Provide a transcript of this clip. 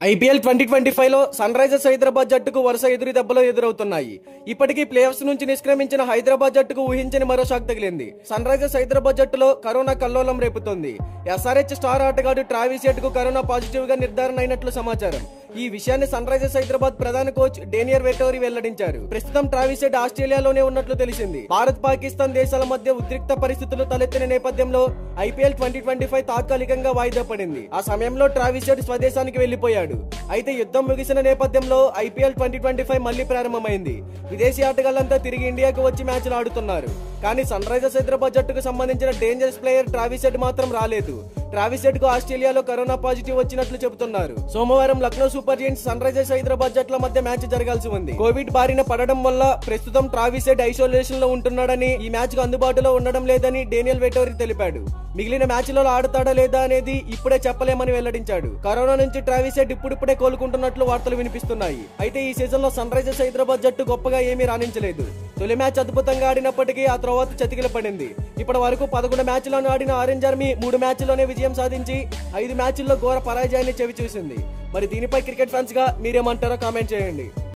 IPL 2025 లో sun Risers Hyderabad జట్టుకు వరుస ఎదురు దెబ్బలు ఎదురవుతున్నాయి. ఇప్పటికీ ప్లే ఆఫ్స్ నుంచి నిష్క్రమించిన హైదరాబాద్ జట్టుకు ఊహించని మరో షాక్ తగిలింది. సన్ రైజర్స్ హైదరాబాద్ జట్టులో కరోనా కల్లోలం రేపుతోంది. ఎస్ఆర్హెచ్ స్టార్ ఆటగాడు ట్రావిస్ హెడ్ కు కరోనా పాజిటివ్ గా నిర్ధారణ అయినట్లు సమాచారం. ఈ విషయాన్ని సన్ రైజర్స్ హైదరాబాద్ ప్రధాన కోచ్ డేనియర్ వెటోరీ వెల్లడించారు. ప్రస్తుతం ట్రావిస్ హెడ్ ఆస్ట్రేలియాలోనే ఉన్నట్లు తెలిసింది. భారత్ పాకిస్తాన్ దేశాల మధ్య ఉద్రిక్త పరిస్థితులు తలెత్తిన నేపథ్యంలో ఐపీఎల్ 2025 తాత్కాలికంగా వాయిదా పడింది. ఆ సమయంలో ట్రావిస్ హెడ్ స్వదేశానికి వెళ్లిపోయాడు. అయితే యుద్ధం ముగిసిన నేపథ్యంలో ఐపీఎల్ 2025 మళ్లీ ప్రారంభమైంది. విదేశీ ఆటగాళ్లంతా తిరిగి ఇండియాకు వచ్చి మ్యాచ్లు ఆడుతున్నారు. కానీ సన్ రైజర్స్ హైదరాబాద్ జట్టుకు సంబంధించిన డేంజరస్ ప్లేయర్ ట్రావిస్ హెడ్ మాత్రం రాలేదు. ట్రావిస్ హెడ్ కు ఆస్ట్రేలియాలో కరోనా పాజిటివ్ వచ్చినట్లు చెబుతున్నారు. సోమవారం Lucknow Super Giants Sunrisers Hyderabad జట్ల మధ్య మ్యాచ్ జరగాల్సి ఉంది. కోవిడ్ బారిన పడడం వల్ల ప్రస్తుతం ట్రావిస్ హెడ్ ఐసోలేషన్ లో ఉంటున్నాడని, ఈ మ్యాచ్ కు అందుబాటులో ఉండడం లేదని డేనియల్ వెటోరీ తెలిపాడు. మిగిలిన మ్యాచ్లలో ఆడతాడా లేదా అనేది ఇప్పుడే చెప్పలేమని వెల్లడించాడు. కరోనా నుంచి ట్రావిస్ హెడ్ ఇప్పుడిప్పుడే కోలుకుంటున్నట్లు వార్తలు వినిపిస్తున్నాయి. అయితే ఈ సీజన్ లో సన్ రైజర్స్ హైదరాబాద్ జట్టు గొప్పగా ఏమీ రాణించలేదు. తొలి మ్యాచ్ అద్భుతంగా ఆడినప్పటికీ ఆ తర్వాత చతికిల పడింది. ఇప్పటి వరకు 11 మ్యాచ్లను ఆడిన ఆరెంజ్ ఆర్మీ 3 మ్యాచ్ల్లోనే విజయం సాధించి 5 మ్యాచ్ల్లో ఘోర పరాజయాన్ని చవిచూసింది. మరి దీనిపై క్రికెట్ ఫ్యాన్స్ గా మీరేమంటారో కామెంట్ చేయండి.